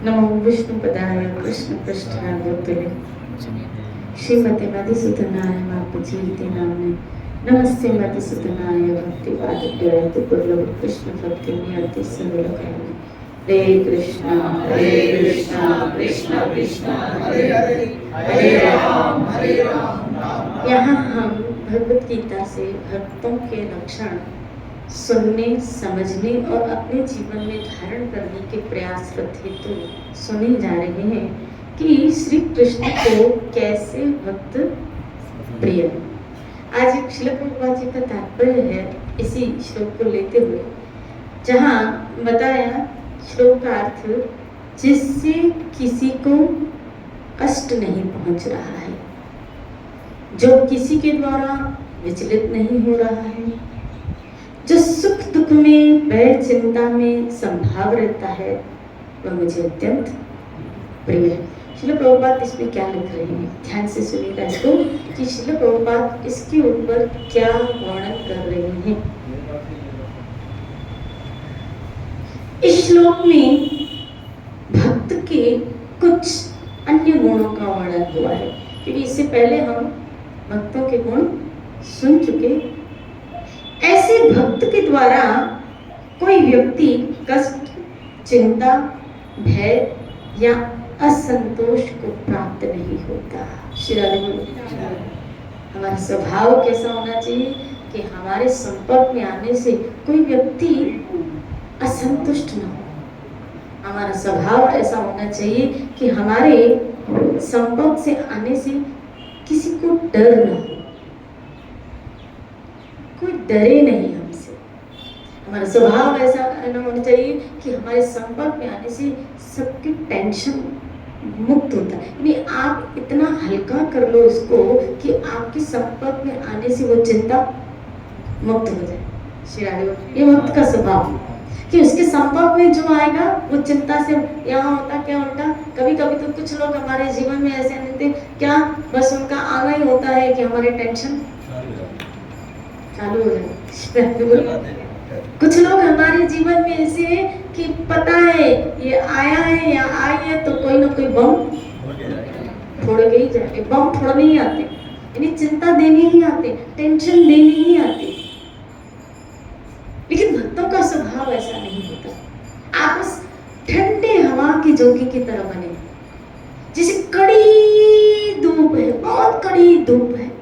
नमो विष्णुपदाय कृष्णपृष्ठाय भूतले श्रीमते मधुसूदनाय मापजीति नाम्ने नमस्ते मधुसूदनाय भक्तिपादप्राय दुर्लभ कृष्ण भक्ति नियति सर्वलोकाय हरे कृष्ण कृष्ण कृष्ण हरे हरे हरे राम। यहाँ हम भगवत गीता से भक्तों के लक्षण सुनने, समझने और अपने जीवन में धारण करने के प्रयासरत हेतु सुने जा रहे हैं कि श्री कृष्ण को कैसे भक्त प्रिय। आज एक श्लोक प्रभुपाद जी का तात्पर्य है इसी श्लोक को लेते हुए, जहाँ बताया श्लोक का अर्थ, जिससे किसी को कष्ट नहीं पहुंच रहा है, जो किसी के द्वारा विचलित नहीं हो रहा है, जो सुख दुख में भय चिंता में संभाव रहता है, वह मुझे अत्यंत प्रिय है। श्रील प्रभुपाद इसमें क्या लिख रहे हैं, ध्यान से सुनिएगा इसको कि श्रील प्रभुपाद इसके ऊपर क्या वर्णन कर रहे हैं। इस श्लोक में भक्त के कुछ अन्य गुणों का वर्णन हुआ है, क्योंकि इससे पहले हम भक्तों के गुण सुन चुके। ऐसे भक्त के द्वारा कोई व्यक्ति कष्ट, चिंता, भय या असंतोष को प्राप्त नहीं होता। श्री राधे बोलिए। हमारा स्वभाव कैसा होना चाहिए कि हमारे संपर्क में आने से कोई व्यक्ति असंतुष्ट न हो। हमारा स्वभाव ऐसा होना चाहिए कि हमारे संपर्क से आने से किसी को डर न हो, कोई डरे नहीं हमसे। हमारा स्वभाव ऐसा होना चाहिए कि हमारे संपर्क में आने से सबकी टेंशन मुक्त होता है। यानी आप इतना हल्का कर लो इसको कि आपके संपर्क में आने से वो चिंता मुक्त हो जाए। श्री राधे, ये भक्त का स्वभाव कि उसके संपर्क में जो आएगा वो चिंता से यहाँ होता क्या होता। कभी कभी तो कुछ लोग हमारे जीवन में ऐसे रहते क्या, बस उनका आना ही होता है कि हमारे टेंशन चालू हो जाए। कुछ लोग हमारे जीवन में ऐसे हैं कि पता है ये आया है या आई है तो कोई ना कोई बम फोड़ के ही जाए। बम फोड़ने ही आते, यानी चिंता देने ही आते, टेंशन देने ही आते। लेकिन भक्तों का स्वभाव ऐसा नहीं होता। आप उस ठंडे हवा की झोंके की तरह बने, जैसे कड़ी धूप है, बहुत कड़ी धूप है,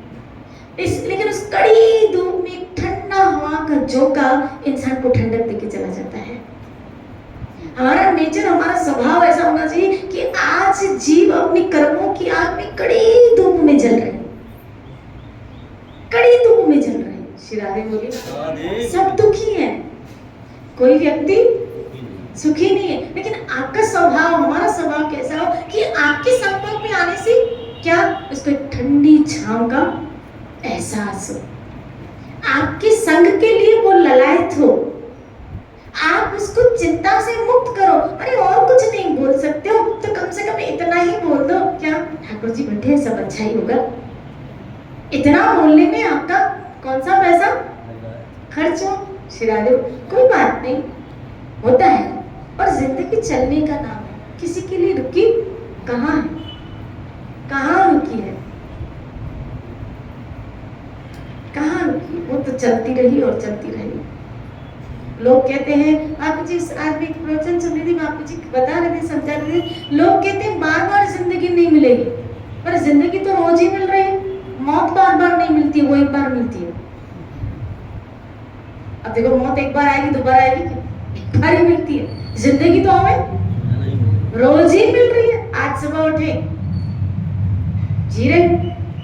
लेकिन उस कड़ी धूप में ठंडा हवा का झोंका इंसान को ठंडक देके चला जाता है। हमारा नेचर, हमारा स्वभाव ऐसा होना चाहिए कि आज जीव अपने कर्मों की आग में कड़ी धूप में जल रहे हैं, कड़ी धूप में जल रहे हैं। श्री राधे बोलिए। सब दुखी है, कोई व्यक्ति सुखी नहीं है। लेकिन आपका स्वभाव, हमारा स्वभाव कैसा हो कि आपके संपर्क में आने से क्या उसको एक ठंडी छांव का एहसास हो, आपके संग के लिए वो ललायत हो, आप उसको चिंता से मुक्त करो। अरे और कुछ नहीं बोल सकते हो तो कम से कम इतना ही बोल दो, क्या ठाकुर जी बैठे हैं, सब अच्छा ही होगा। इतना बोलने में आपका कौन सा पैसा खर्च हो। श्री राधे, कोई बात नहीं, होता है। और जिंदगी चलने का नाम है, किसी के लिए रुकी कहाँ है, कहाँ रुकी है, कहाँ रुकी, वो तो चलती रही और चलती रही। लोग कहते हैं, आप जी आज भी प्रवचन सुन रही थी, आप जी बता रहे थे, समझा रहे थे, लोग कहते हैं बार बार जिंदगी नहीं मिलेगी, पर जिंदगी तो रोज ही मिल रही है। मौत बार बार नहीं मिलती, वो एक बार मिलती है। अब देखो, मौत एक बार आएगी, दोबारा आएगी क्या, एक बार ही मिलती है। जिंदगी तो हमें रोज ही मिल रही है। आज सुबह उठे जी रहे,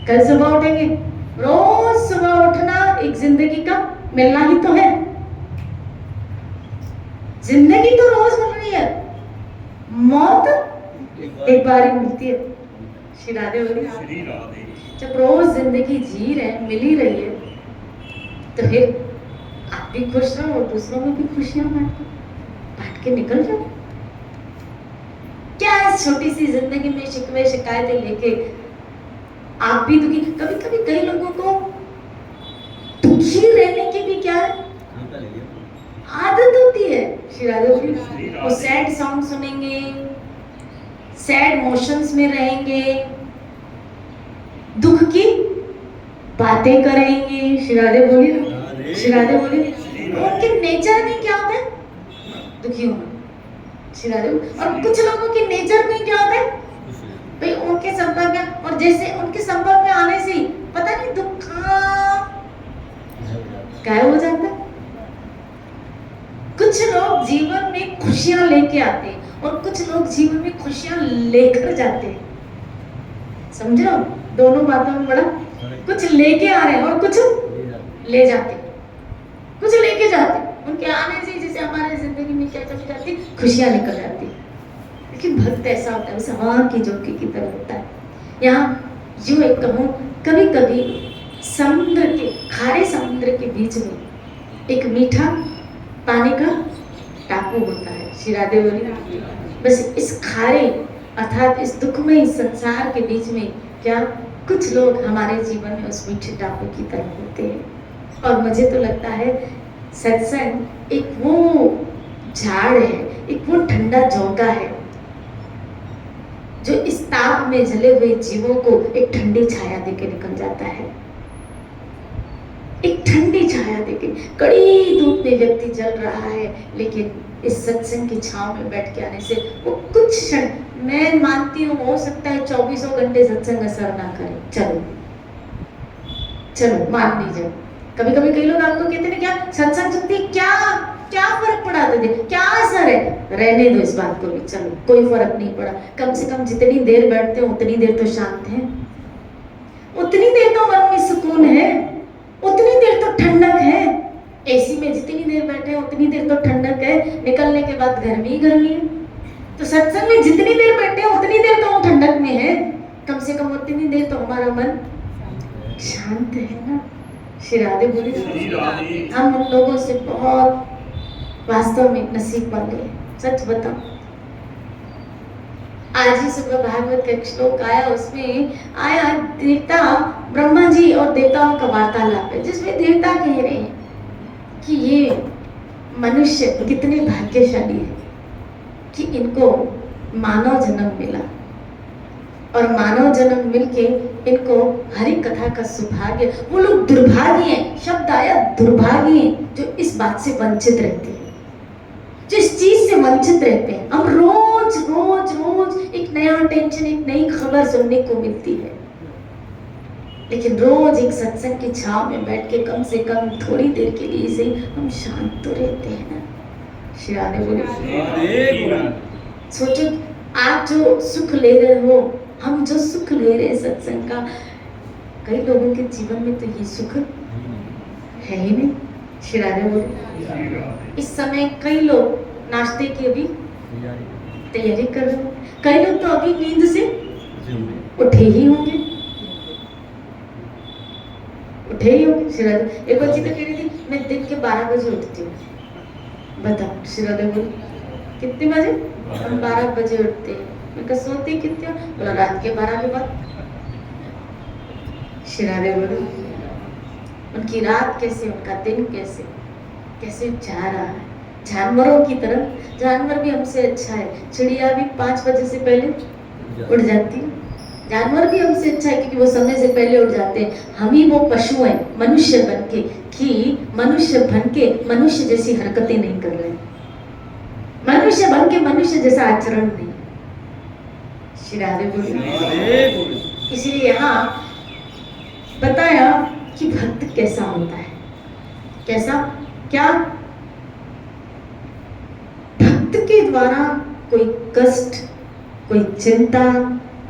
कल सुबह उठेंगे, रोज सुबह उठना एक जिंदगी का मिलना ही तो है। जिंदगी तो रोज मिल रही है, मौत एक बार ही मिलती है। श्री राधे बोलिए। जब रोज जिंदगी जी रहे, मिल ही रही है, तो फिर आप भी खुश रहो और दूसरों में भी खुशियां बांट के निकल जाओ। क्या इस छोटी सी जिंदगी में शिकवे शिकायतें लेके आप भी दुखी। कभी कभी कई लोगों को दुखी रहने की भी क्या है आदत होती है। श्री राधे, वो सैड सॉन्ग सुनेंगे, सैड मोशंस में रहेंगे, दुख की बातें करेंगे। श्री राधे बोली ना, श्री राधे बोली। उनके नेचर में क्या होता है? दुखी होना। श्री राधे। और कुछ लोगों के नेचर में क्या होता है? भाई उनके संपर्क में, और जैसे उनके संपर्क में आने से ही पता नहीं दुख गायब हो जाता है। कुछ लोग जीवन में खुशियां लेके आते हैं और कुछ लोग जीवन में खुशियां लेकर जाते हैं। समझो, दोनों बातों में बड़ा, कुछ लेके आ रहे हैं और कुछ ले जाते हैं। कुछ लेके जाते हैं, उनके आने से जैसे हमारे जिंदगी में क्या चली जाती, खुशियां निकल जाती है। लेकिन भक्त ऐसा होता है, उसे हवा की झोंके की तरह होता है। यहाँ यूं एक कहूँ, कभी कभी समुद्र के, खारे समुद्र के बीच में एक मीठा पानी का टापू होता है। श्री राधे बोली। बस इस खारे अर्थात इस दुखमय संसार के बीच में क्या कुछ लोग हमारे जीवन में उस मीठे टापू की तरह होते हैं। और मुझे तो लगता है सत्संग एक वो झाड़ है, एक वो ठंडा झोंका है जो इस ताप में जले हुए जीवों को एक ठंडी छाया देके निकल जाता है। एक ठंडी छाया देके, कड़ी धूप में व्यक्ति जल रहा है, लेकिन इस सत्संग की छांव में बैठ के आने से वो कुछ क्षण, मैं मानती हूँ हो सकता है 24 घंटे सत्संग असर ना करे, चलो चलो मान लीजिए। कभी कभी कई लोग आपको कहते हैं क्या सत्संग सुनती क्या क्या फर्क पड़ा तुझे, क्या असर है? रहने दो इस बात को भी, चलो कोई फर्क नहीं पड़ा। कम से कम जितनी देर बैठते हो उतनी देर तो शांत है, उतनी देर तो मन में सुकून है, उतनी देर तो ठंडक है। एसी में जितनी देर बैठे हैं उतनी देर तो ठंडक है, निकलने के बाद गर्मी ही गर्मी है। तो सत्संग में जितनी देर बैठे हैं उतनी देर तो हम ठंडक में है, कम से कम उतनी देर तो हमारा मन शांत है ना। श्री राधे बोली। हम उन लोगों से बहुत वास्तव में नसीब वाले हैं, सच बताओ। आज ही सुबह भागवत का एक श्लोक आया, उसमें आया देवता ब्रह्मा जी और देवताओं का वार्तालाप है, जिसमें देवता कह रहे हैं कि ये मनुष्य कितने भाग्यशाली है कि इनको मानव जन्म मिला, और मानव जन्म मिलके इनको हरि कथा का सौभाग्य। वो लोग दुर्भागी हैं, शब्द आया दुर्भागी हैं, जो इस बात से वंचित रहते हैं, जो इस चीज से वंचित रहते हैं। हम रोज रोज रोज एक नया टेंशन, एक नई खबर सुनने को मिलती है, लेकिन रोज एक सत्संग की छाव में बैठ के कम से कम थोड़ी देर के लिए से हम शांत तो रहते हैं ना। श्री राधे बोले। सोचो, आप जो सुख ले रहे हो, हम जो सुख ले रहे हैं सत्संग का, कई लोगों के जीवन में तो ये सुख है ही नहीं। श्री राधे बोले। इस समय कई लोग नाश्ते की अभी तैयारी कर रहे हो, कई लोग तो अभी नींद से उठे ही होंगे, उठे ही होंगे। श्री राधे। एक बच्ची तो कह रही थी मैं दिन के 12 बजे उठती हूँ। बताओ श्री राधे बोले, कितने बजे? हम 12 बजे उठते हैं। मैं कहा सोती कितने हो? बोला रात के 12 के बाद। श्री राधे बोले। उनकी रात कैसे, उनका दिन कैसे कैसे जा रहा है, जानवरों की तरह। जानवर भी हमसे अच्छा है, चिड़िया भी 5 बजे से पहले उड़ जाती है, जानवर भी हमसे अच्छा है क्योंकि वो समय से पहले उठ जाते हैं। हम ही वो पशु हैं मनुष्य बन के, कि मनुष्य बन के मनुष्य जैसी हरकतें नहीं कर रहे, मनुष्य बन के मनुष्य जैसा आचरण नहीं। श्री राधे बोली। इसलिए यहाँ बताया कि भक्त कैसा होता है, कैसा, क्या भक्त के द्वारा कोई कष्ट, कोई चिंता,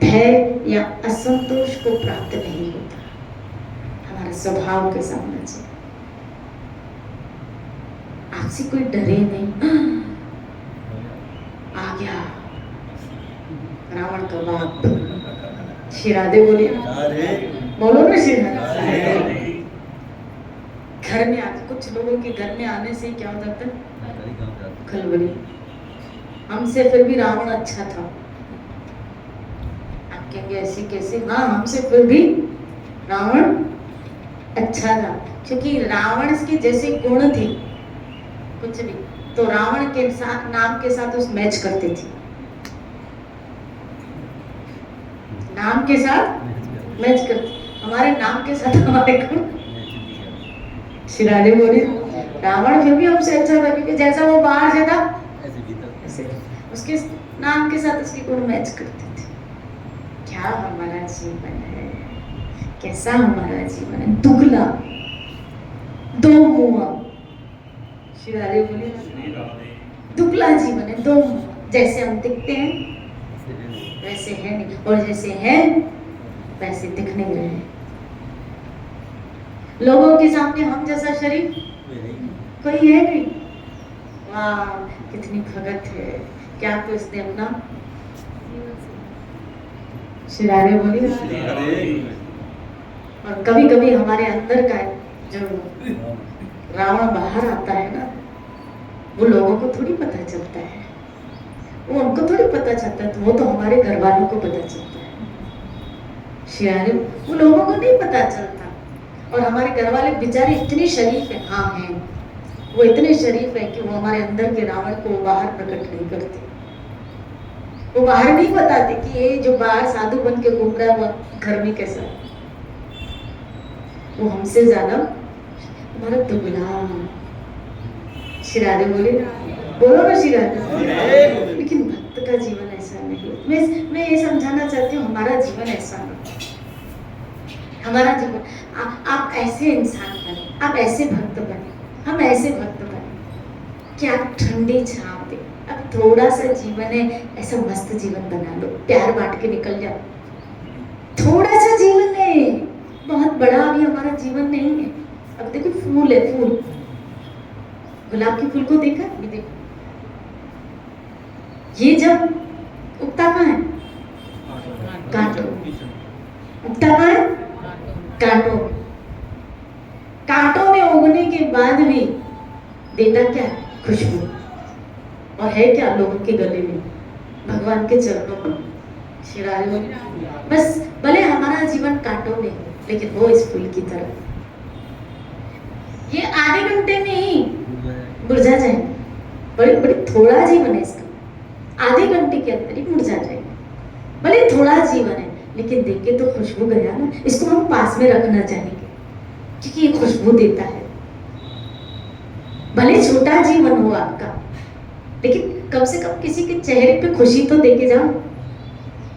भय या असंतोष को प्राप्त नहीं होता। हमारा स्वभाव कैसा होना चाहिए, आपसे कोई डरे नहीं। आ गया रावण का बाप। श्री राधे बोले। बोलो ना श्री राधे। घर में कुछ लोगों के घर में आने से क्या हो जाता है? खलबली। हमसे फिर भी रावण अच्छा था। आप कहेंगे ऐसे कैसे? हाँ, हमसे फिर भी रावण अच्छा था, क्योंकि रावण के जैसे गुण थे कुछ भी, तो रावण के साथ नाम के साथ उस मैच करते थे। नाम के साथ मैच करते, हमारे नाम के साथ हमारे गुण। श्री राधे बोले रावण फिर भी हमसे अच्छा था, क्योंकि जैसा वो बाहर से था ऐसे उसके नाम के साथ उसके गुण मैच करते थे। क्या हमारा जीवन है, कैसा हमारा जीवन है, दुगला, दो मुआ। श्री राधे बोले दुगला जीवन है, दो मुआ। जैसे हम दिखते हैं वैसे है नहीं, और जैसे है वैसे दिख नहीं रहे। लोगों के सामने हम जैसा शरीर कोई है नहीं। वाह कितनी भगत है, क्या तो इसने अपना श्री राधे बोली। और कभी कभी हमारे अंदर का जो रावण बाहर आता है ना, वो लोगों को थोड़ी पता चलता है, वो उनको थोड़ी पता चलता है, तो वो तो हमारे घर वालों को पता चलता है। श्री राधे वो लोगों को नहीं पता चलता। और हमारे घर वाले बेचारे इतने शरीफ है, हाँ हैं, वो इतने शरीफ है कि वो हमारे अंदर के रावण को बाहर प्रकट नहीं करते। वो बाहर नहीं बताते कि ये जो बाहर साधु बन के घूम रहा है वो घर में कैसा है। वो हमसे ज्यादा हमारा दुबला। श्री राधे बोले बोलो ना श्री राधे। लेकिन भक्त का जीवन ऐसा नहीं। मैं ये समझाना चाहती हूँ हमारा जीवन ऐसा नहीं। हमारा जीवन आप ऐसे इंसान बने, आप ऐसे भक्त बने, हम ऐसे भक्त बने कि आप ठंडी छांव दे। अब थोड़ा सा जीवन है, ऐसा मस्त जीवन बना लो, प्यार बांट के निकल जाओ। थोड़ा सा जीवन है, बहुत बड़ा अभी हमारा जीवन नहीं है। अब देखो फूल है, फूल, गुलाब के फूल को देखा, ये देखो, ये जब उगता कहाँ है, कांटों, उगता कहाँ है, कांटों। कांटों में उगने के बाद भी देता क्या, खुशबू। और है क्या लोगों के गले में, भगवान के चरणों में। श्री राधे बस भले हमारा जीवन कांटों में है, लेकिन वो इस फूल की तरह ये आधे घंटे में ही मुरझा जाए। बड़ी बड़ी थोड़ा जीवन है इसका, आधे घंटे के अंदर ही मुरझा जाए। भले थोड़ा जीवन है, लेकिन देख के तो खुशबू गया ना। इसको हम पास में रखना चाहेंगे क्योंकि ये खुशबू देता है। भले छोटा जीवन हो आपका, लेकिन कम से कम किसी के चेहरे पे खुशी तो देके जाओ,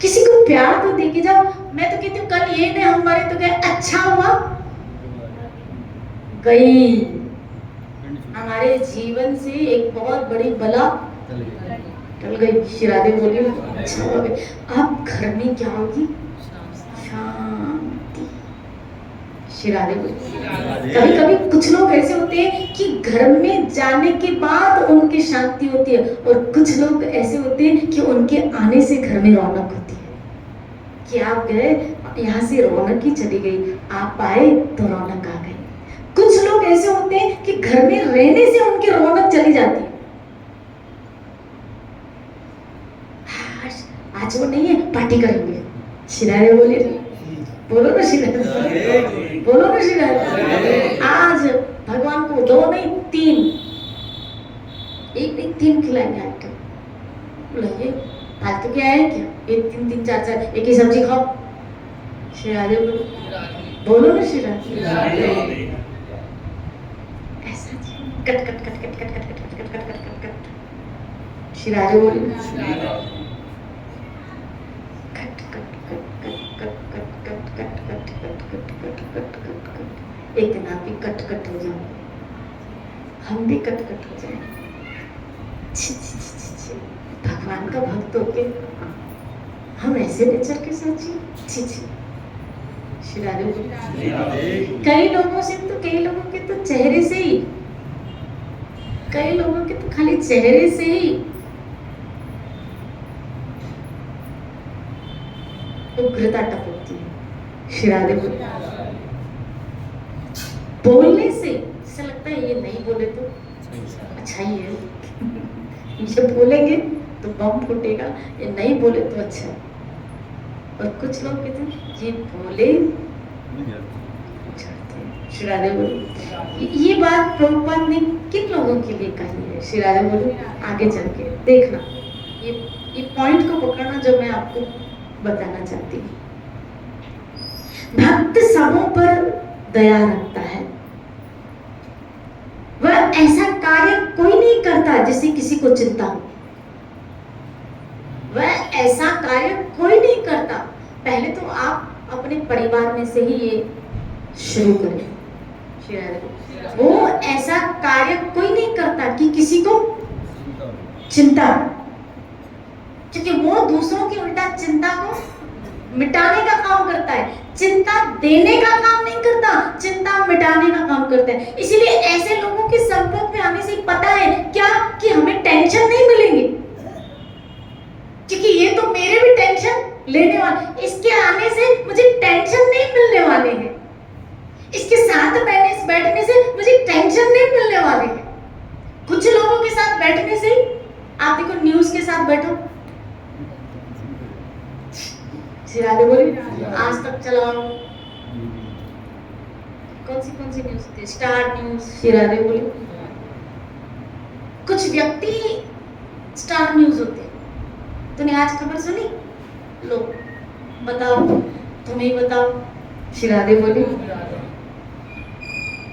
किसी को प्यार तो देके जाओ। मैं तो कहती हूँ कल ये ने हमारे तो क्या अच्छा हुआ गई, हमारे जीवन से एक बहुत बड़ी बला टल गई। श्री राधे बोली अच्छा हो गई। अब घर में क्या होगी, शांति। श्री राधे बोली कभी कभी कुछ लोग ऐसे होते हैं कि घर में जाने के बाद उनकी शांति होती है, और कुछ लोग ऐसे होते हैं कि उनके आने से घर में रौनक होती है। कि आप गए, यहाँ से रौनक ही चली गई, आप आए तो रौनक आ गई। कुछ लोग ऐसे होते हैं कि घर में रहने से उनकी रौनक चली जाती है। आज वो नहीं है, पार्टी करेंगे। श्री राधे बोले बोलो ना श्री राधे, बोलो ना श्री राधे। आज भगवान को 2 नहीं 3, 1 नहीं 3 खिलाएंगे आइटम। बोलिए फालतू क्या है क्या, 1 3 3 4 4 एक ही सब्जी खाओ। श्री राधे बोलो ना श्री राधे। ऐसा cut cut cut cut cut cut cut cut cut cut cut cut. Shri Radhe बोले एक दिन आप भी कट कट हो जाओ, हम भी कट कट हो जाए। भगवान का भक्त होके हम ऐसे नेचर के साथ जी। श्री राधे कई लोगों से तो, कई लोगों के तो चेहरे से ही, कई लोगों के तो खाली चेहरे से ही उग्रता टपकती है। श्री राधे बोलने से ऐसा लगता है ये नहीं बोले तो अच्छा ही है, ये बोलेंगे तो बम फूटेगा, ये नहीं बोले तो अच्छा है। और कुछ लोग कहते हैं ये बोले श्री राधे बोले। ये बात प्रभुपाद ने किन लोगों के लिए कही है? श्री राधे बोले आगे चल के देखना, ये पॉइंट को पकड़ना जो मैं आपको बताना चाहती हूँ। भक्त सबों पर दया रखता है। वह ऐसा कार्य कोई नहीं करता जिससे किसी को चिंता हो। वह ऐसा कार्य कोई नहीं करता। पहले तो आप अपने परिवार में से ही ये शुरू करें। वो ऐसा कार्य कोई नहीं करता कि किसी को चिंता, क्योंकि वो दूसरों की उल्टा चिंता को मिटाने का काम करता है। चिंता देने का काम नहीं करता, चिंता मिटाने का काम करता है। इसीलिए ऐसे लोगों के संपर्क में आने से पता है क्या कि हमें टेंशन नहीं मिलेंगे, क्योंकि ये तो मेरे भी टेंशन लेने वाले, इसके आने से मुझे टेंशन नहीं मिलने वाले हैं, इसके साथ बैठने से मुझे टेंशन नहीं मिलने वाले हैं। कुछ लोगों के साथ बैठने से आप देखो, न्यूज के साथ बैठो, सिरादे बोली आज तक चलाओ, कौन सी न्यूज थी, स्टार न्यूज, सिरादे बोली। कुछ व्यक्ति स्टार न्यूज होते हैं। तूने आज खबर सुनी, लो बताओ, तुम्हें बताओ, सिरादे बोली।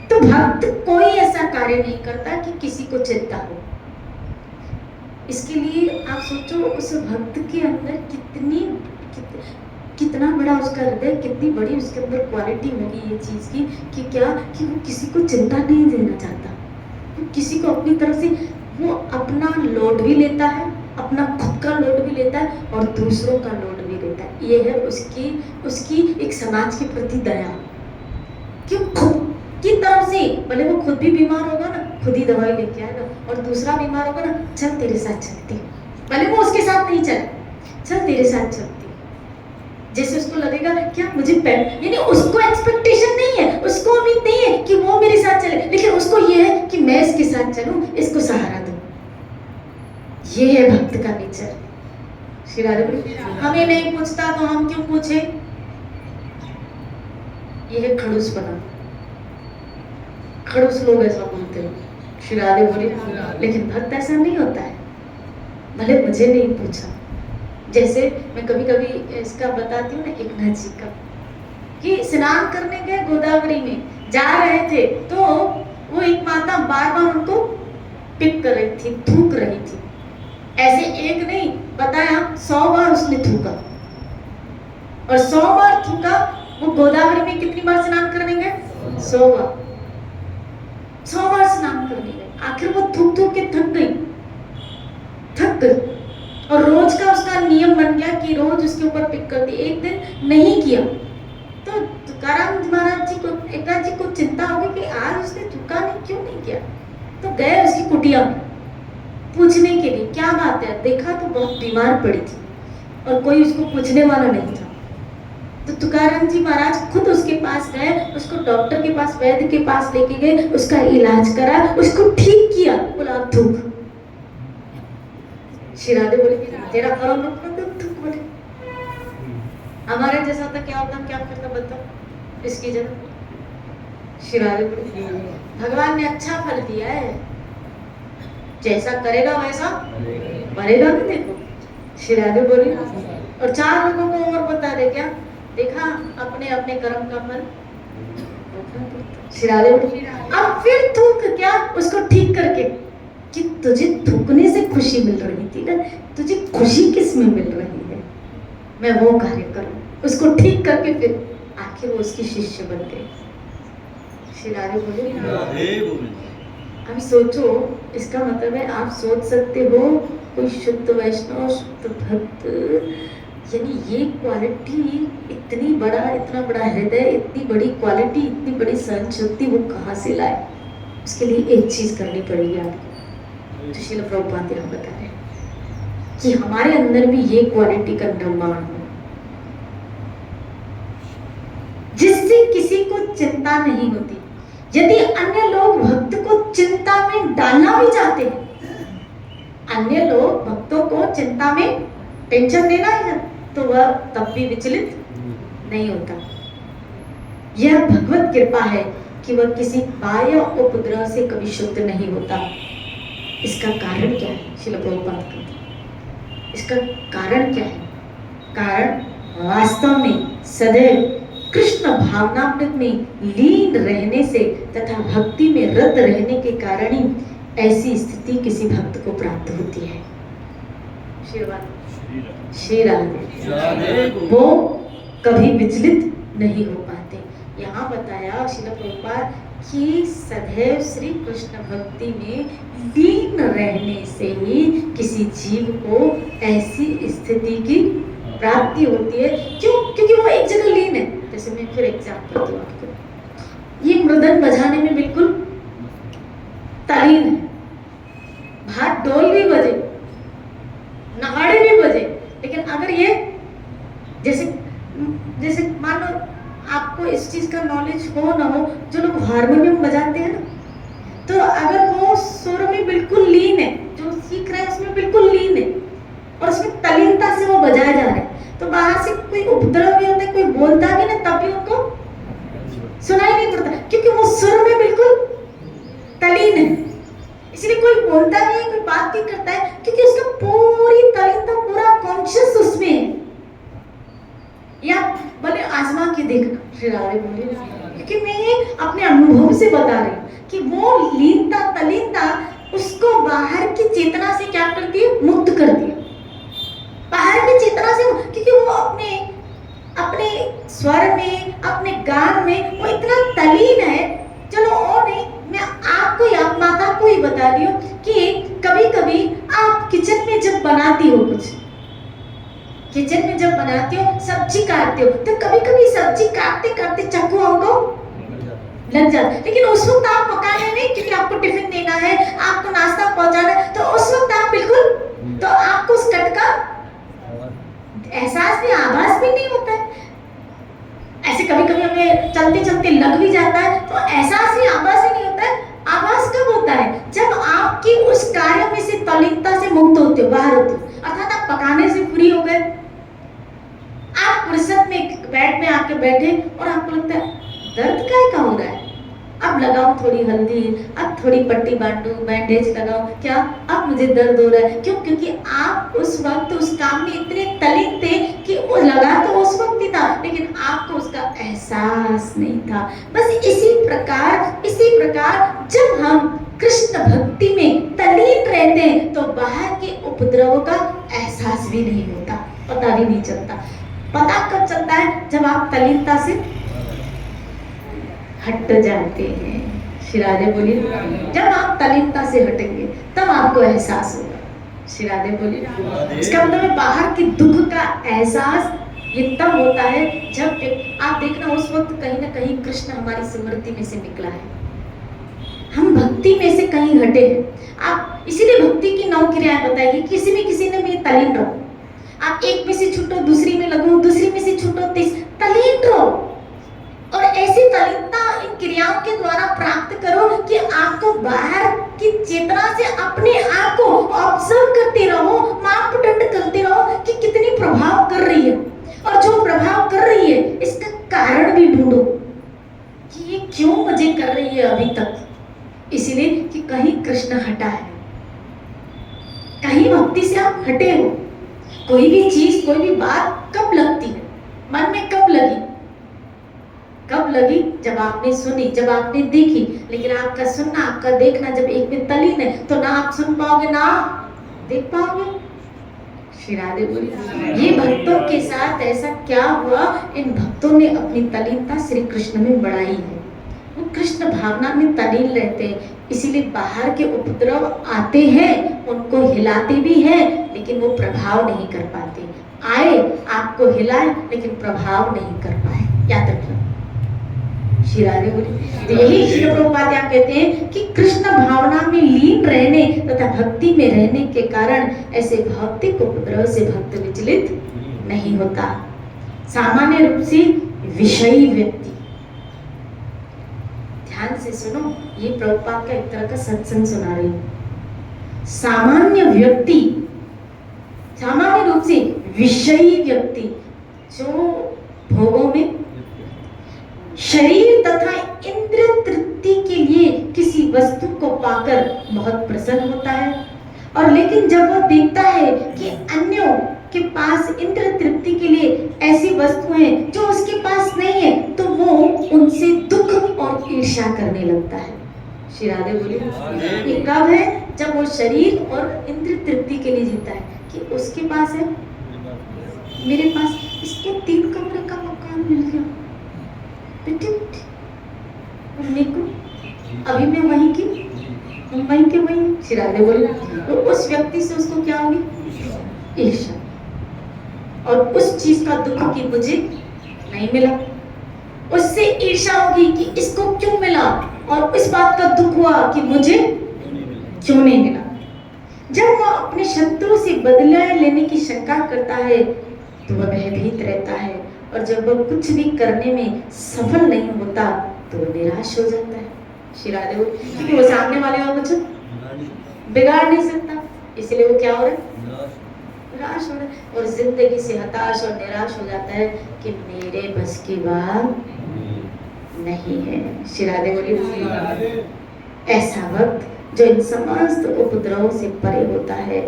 तो भक्त कोई ऐसा कार्य नहीं करता कि किसी को चिंता हो। इसके लिए आप सोचो, उस भक्त के अंदर कितना बड़ा उसका हृदय, कितनी बड़ी उसके अंदर क्वालिटी होगी ये चीज की, कि क्या कि वो किसी को चिंता नहीं देना चाहता। वो किसी को अपनी तरफ से वो अपना लोड भी लेता है, अपना खुद का लोड भी लेता है और दूसरों का लोड भी लेता है। ये है उसकी एक समाज के प्रति दया, कि खुद की तरफ से, भले वो खुद भी बीमार होगा ना, खुद ही दवाई लेके आएगा, और दूसरा बीमार होगा ना, चल तेरे साथ चलती हूँ, भले वो उसके साथ नहीं चल तेरे साथ चलती। जैसे उसको लगेगा क्या मुझे यानी उसको एक्सपेक्टेशन नहीं है, उसको उम्मीद नहीं है कि वो मेरे साथ चले, लेकिन उसको ये है कि मैं इसके साथ चलूं, इसको सहारा दूं। ये है भक्त का नेचर। श्री राधे बोली, हमें नहीं पूछता तो हम क्यों पूछे, ये है खड़ूस बना। खड़ूस लोग ऐसा बोलते हैं, श्री राधे बोली, लेकिन भक्त ऐसा नहीं होता है। भले मुझे नहीं पूछा, जैसे मैं कभी कभी इसका बताती हूँ ना, एक नाथ जी का, कि स्नान करने गए गोदावरी में, जा रहे थे तो वो एक माता बार बार उनको पिक कर रही थी, थूक रही थी। ऐसे एक नहीं बताया, 100 बार उसने थूका, और 100 बार थूका। वो गोदावरी में कितनी बार स्नान करने गए, 100 बार। 100 बार स्नान करने गए, आखिर वो थूक थूक के थक गई। और रोज का उसका नियम बन गया कि रोज उसके ऊपर पिक करती। एक दिन नहीं किया तो तुकाराम महाराज जी को, एकनाथ जी को चिंता हो गई कि आज उसने थूका नहीं, क्यों नहीं किया। तो गए उसकी कुटिया में पूछने के लिए, क्या बात है। देखा तो बहुत बीमार पड़ी थी और कोई उसको पूछने वाला नहीं था। तो तुकाराम जी महाराज खुद उसके पास गए, उसको डॉक्टर के पास, वैद्य के पास लेके गए, उसका इलाज करा, उसको ठीक किया। बोला अब थूक। शिरादे बोले तेरा फर्म थूक बोले। हमारे जैसा था क्या होता, क्या करता बताओ इसकी जगह। शिरादे बोले भगवान ने अच्छा फल दिया है, जैसा करेगा वैसा मरेगा भी। देखो शिरादे बोली, और 4 लोगों को और बता दे क्या, देखा अपने अपने कर्म का फल। शिरादे बोली अब फिर थूक, क्या उसको ठीक करके, कि तुझे थूकने से खुशी मिल रही थी ना, तुझे खुशी किस में मिल रही है, मैं वो कार्य करूं। उसको ठीक करके फिर आखिर वो उसकी शिष्य बन गए। शिरादे बोले अभी सोचो, इसका मतलब है आप सोच सकते हो कोई शुद्ध वैष्णव, शुद्ध भक्त, यानी ये क्वालिटी, इतना बड़ा हृदय, इतनी बड़ी क्वालिटी, इतनी बड़ी सहन शक्ति वो कहाँ से लाए। उसके लिए एक चीज करनी पड़ेगी आपको, तो श्रील प्रभुपाद यहाँ बता रहे हैं कि हमारे अंदर भी ये क्वालिटी का निर्माण हो, जिससे किसी को चिंता नहीं होती। यदि अन्य लोग भक्त को चिंता में डालना भी चाहते हैं, अन्य लोग भक्तों को चिंता में टेंशन देना है, तो वह तब भी विचलित नहीं होता। यह भगवत कृपा है कि वह किसी बाह्य उपद्रव से कभी शुद्ध नहीं होता। इसका कारण क्या है, श्रील प्रभुपाद कहते हैं, इसका कारण क्या है। कारण वास्तव में सदैव कृष्ण भावनामृत में लीन रहने से तथा भक्ति में रत रहने के कारण ही ऐसी स्थिति किसी भक्त को प्राप्त होती है। श्री राधे। वो कभी विचलित नहीं हो पाते। यहाँ बताया श्रील प्रभुपाद कि सदैव श्री कृष्ण भक्ति में लीन रहने से ही किसी जीव को ऐसी स्थिति की प्राप्ति होती है। क्यों? क्योंकि वो एक जगह लीन है। जैसे मैं फिर एग्जाम्पल दूं आपको, ये मृदंग बजाने में बिल्कुल तल्लीन है, भाट ढोल भी बजे, नगाड़े भी बजे, लेकिन अगर ये जैसे मान लो आपको इस चीज का नॉलेज हो ना हो, जो लोग हारमोनियम बजाते हैं ना, तो अगर वो सुर में बिल्कुल लीन है, जो सीख रहा है उसमें बिल्कुल लीन है और उसमें तल्लीनता से वो बजाया जा रहा है, तो बाहर से कोई उपद्रव भी होता है, कोई बोलता भी ना, तब भी उनको सुनाई नहीं पड़ता, क्योंकि वो सुर में बिल्कुल तल्लीन है। इसलिए कोई बोलता नहीं है, कोई बात नहीं करता है, क्योंकि उसका पूरी तल्लीनता, पूरा कॉन्शियस उसमें है। या भले आजमा के देखना, श्री राधे बोले, क्योंकि मैं ये अपने अनुभव से बता रही हूँ कि वो लीनता, तल्लीनता उसको बाहर की चेतना से क्या करती है? मुक्त करती है। बाहर की चेतना से, क्योंकि वो अपने स्वर में, अपने गान में वो इतना तल्लीन है। चलो और नहीं, मैं आपको या माता को ही बता रही हूँ कि कभी कभी आप किचन में जब बनाती हो कुछ, किचन में जब बनाती हो, सब्जी काटते हो, तो कभी कभी सब्जी काटते काटते चाकू हमको लग जाता है, लेकिन उस वक्त आप पकाने नहीं, क्योंकि आपको टिफिन देना है, आपको नाश्ता पहुंचाना है, तो उस वक्त आप बिल्कुल, तो आपको उस कट का एहसास भी, आभास भी नहीं होता है। ऐसे कभी कभी हमें चलते चलते लग भी जाता है, तो एहसास भी, आभास ही नहीं होता है। आभास कब होता है? जब आपकी उस कार्य में से तल्लीनता से मुक्त होते हो, बाहर होते हो, अर्थात आप पकाने से फ्री हो गए, आप फुर्सत में बेड में आके बैठे और आपको लगता है दर्द काय का हो रहा है, अब लगाओ थोड़ी हल्दी, अब थोड़ी पट्टी बांटू, बैंडेज लगाओ, क्या अब मुझे दर्द हो रहा है? क्यों? क्योंकि आप उस वक्त उस काम में इतने तल्लीन थे कि वो लगा तो उस वक्त ही था, लेकिन आपको उसका एहसास नहीं था। बस इसी प्रकार जब हम कृष्ण भक्ति में तल्लीन रहते हैं तो बाहर के उपद्रव का एहसास भी नहीं होता, पता भी नहीं चलता। पता कब चलता है? जब आप तल्लीनता से हट जाते हैं। श्री राधे बोलिए, जब आप तल्लीनता से हटेंगे तब आपको एहसास होगा। श्री राधे बोलिए। इसका मतलब है बाहर के दुख का एहसास ये तब होता है जब आप देखना उस वक्त कहीं ना कहीं कृष्ण हमारी स्मृति में से निकला है, हम भक्ति में से कहीं हटे हैं। आप इसीलिए भक्ति की 9 क्रियाएं बताएगी, किसी ने भी तल्लीन रहो, आप एक में से छूटो, दूसरी में लगो, दूसरी में से छूटो, तल्लीन रहो, और ऐसी तल्लीनता इन क्रियाओं के द्वारा प्राप्त करो कि आपको बाहर की चेतना से अपने आप को ऑब्जर्व करते रहो, मापदंड करते रहो कि कितनी प्रभाव कर रही है, और जो प्रभाव कर रही है इसका कारण भी ढूंढो कि ये क्यों मुझे कर रही है अभी तक। इसलिए कि कहीं कृष्ण हटा है, कहीं भक्ति से आप हटे हो। कोई भी चीज, कोई भी बात कब लगती है मन में? कब लगी? जब आपने सुनी, जब आपने देखी। लेकिन आपका सुनना, आपका देखना जब एक में तल्लीन है तो ना आप सुन पाओगे ना देख पाओगे। श्री राधे बोली। ये भक्तों के साथ ऐसा क्या हुआ? इन भक्तों ने अपनी तल्लीनता श्री कृष्ण में बढ़ाई है, वो कृष्ण भावना में तल्लीन रहते हैं, इसीलिए बाहर के उपद्रव आते हैं, उनको हिलाते भी हैं, लेकिन वो प्रभाव नहीं कर पाते। आए, आपको हिलाए, लेकिन प्रभाव नहीं कर पाए। याद रखना। श्री राधे बोली। तो यही श्री प्रभुपाद कहते हैं कि कृष्ण भावना में लीन रहने तथा भक्ति में रहने के कारण ऐसे भौतिक उपद्रव से भक्त विचलित नहीं होता। सामान्य रूप से विषयी व्यक्ति, ध्यान से सुनो, ये प्रभुपाद का एक तरह का सत्संग सुना रही हूं। सामान्य रूप से विषयी व्यक्ति जो भोगों में, शरीर तथा इंद्रिय तृप्ति के लिए किसी वस्तु को पाकर बहुत प्रसन्न होता है, और लेकिन जब वह देखता है कि अन्यों के पास इंद्रिय तृप्ति के लिए ऐसी वस्तुएं जो उसके पास नहीं है, वो उनसे दुख और ईर्ष्या करने लगता है। श्री राधे बोली ये कब है? जब वो शरीर और इंद्रिय तृप्ति के लिए जीता है कि उसके पास है, मेरे पास इसको 3 कमरे का मकान मिल गया, बेटे और मेरे को अभी मैं वहीं की वहीं के वहीं। श्री राधे बोली तो उस व्यक्ति से उसको क्या होगी? ईर्ष्या, और उस चीज का दुख कि मुझे नहीं मिला, उससे ईर्ष्या होगी कि इसको क्यों मिला, और इस बात का दुख हुआ कि मुझे क्यों नहीं मिला। जब वह अपने शत्रु से बदला लेने की शंका करता है तो वह भयभीत रहता है, और जब वह कुछ भी करने में सफल नहीं होता तो वह निराश हो जाता है। श्री राधे बोली क्योंकि वो सामने वाले का कुछ बिगाड़ नहीं सकता, इसलिए वो क्या हो रहा है? निराश हो रहा है, और जिंदगी से हताश और निराश हो जाता है कि मेरे बस की बात नहीं है। श्री राधे बोली ऐसा वक्त जो इन समस्त उपद्रवों से परे होता है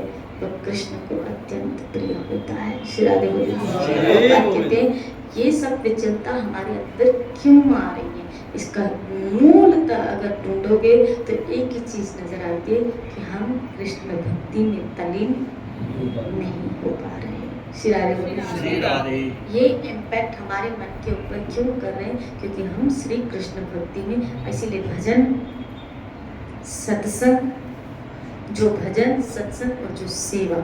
वह कृष्ण को अत्यंत प्रिय होता है। श्री राधे बोली कहते हैं ये सब विचलता हमारे अंदर क्यों आ रही है, इसका मूलतः अगर ढूंढोगे तो एक ही चीज नजर आती है कि हम कृष्ण भक्ति में तल्लीन नहीं हो पा रहे हैं। श्री राधे ये इम्पैक्ट हमारे मन के ऊपर क्यों कर रहे हैं? क्योंकि हम श्री कृष्ण भक्ति में, इसीलिए भजन सत्संग, जो भजन सत्संग और जो सेवा,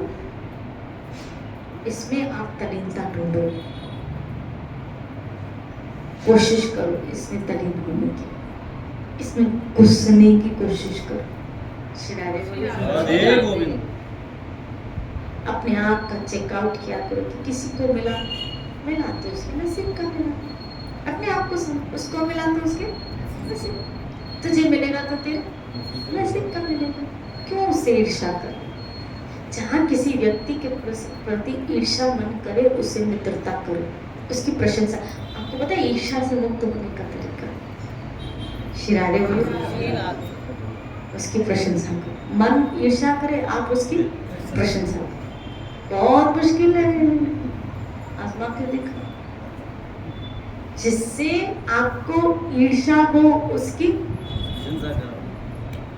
इसमें आप तल्लीनता ढूंढो, कोशिश करो इसमें तल्लीन होने की, इसमें घुसने की कोशिश करो। श्री राधे अपने आप का चेकआउट किया करो कि किसी को मिला तो उसके नसीब का मिला, अपने आप को उसको मिला तो उसके नसीब, तुझे मिलेगा तो तेरे नसीब का मिलेगा। क्यों उससे ईर्ष्या कर? जहाँ किसी व्यक्ति के प्रति ईर्ष्या मन करे उससे मित्रता करो, उसकी प्रशंसा। आपको पता है ईर्ष्या से मुक्त होने का तरीका? श्री राधे बोली उसकी प्रशंसा करो। मन ईर्ष्या करे आप उसकी प्रशंसा करो, बहुत मुश्किल है, आजमा के देखो। जिससे आपको ईर्ष्या हो उसकी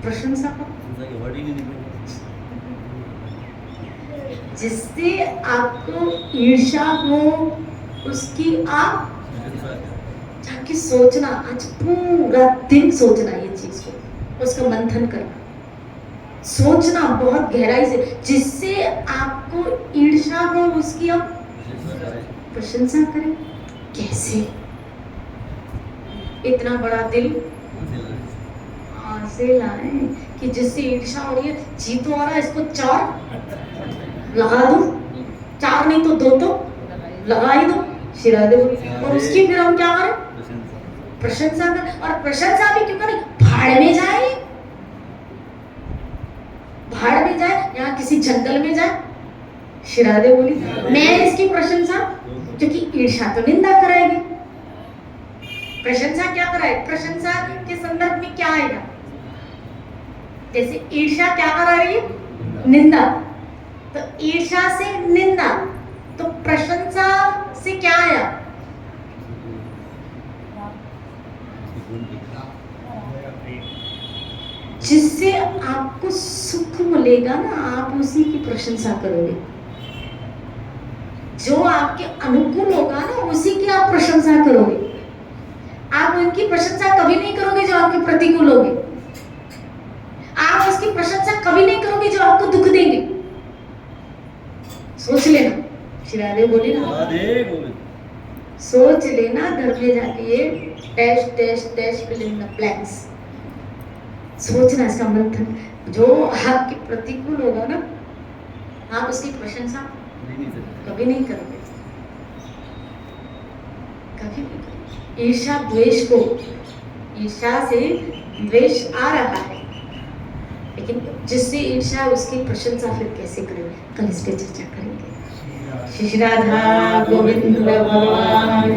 प्रशंसा करो, जिससे आपको ईर्ष्या हो उसकी आप जाके सोचना, आज पूरा दिन सोचना ये चीज को, उसका मंथन करना, सोचना बहुत गहराई से, जिससे आपको ईर्ष्या हो उसकी आप प्रशंसा करें। कैसे? इतना बड़ा दिल से लाए कि जिससे ईर्ष्या हो रही है, जी तो आ रहा है, इसको 4 लगा दो, 4 नहीं तो 2 तो लगा ही दो। श्री राधे और उसकी फिर हम क्या करें? प्रशंसा कर, और प्रशंसा भी क्यों करें? भाड़ में जाए, भाड़ में जाए, यहाँ किसी जंगल में जाए। श्री राधे बोली मैं इसकी प्रशंसा, क्योंकि ईर्ष्या तो निंदा कराएगी, प्रशंसा क्या कराए? प्रशंसा के संदर्भ में क्या आएगा? जैसे ईर्ष्या क्या करा रही है? निंदा, तो ईर्ष्या से निंदा, तो प्रशंसा से क्या आया? जिससे आपको सुख मिलेगा ना, आप उसी की प्रशंसा करोगे। जो आपके अनुकूल होगा ना उसी की आप प्रशंसा करोगे। आप उनकी प्रशंसा कभी नहीं करोगे जो आपके प्रतिकूल होंगे। आप उसकी प्रशंसा कभी नहीं करोगे जो आपको दुख देंगे। सोच लेना, श्री राधे बोले ना, सोच लेना घर में जाके ये test test test fill in the blanks, सोचना इसका मंथन। जो आपके प्रतिकूल होगा ना आप उसकी प्रशंसा कभी नहीं करोगे, कभी नहीं करोगे। ईर्ष्या द्वेष को, ईर्ष्या से द्वेष आ रहा है, लेकिन जिससे ईर्ष्या उसकी प्रशंसा फिर कैसे करें, कल इस पे चर्चा करेंगे। श्री राधा गोविंद भगवान।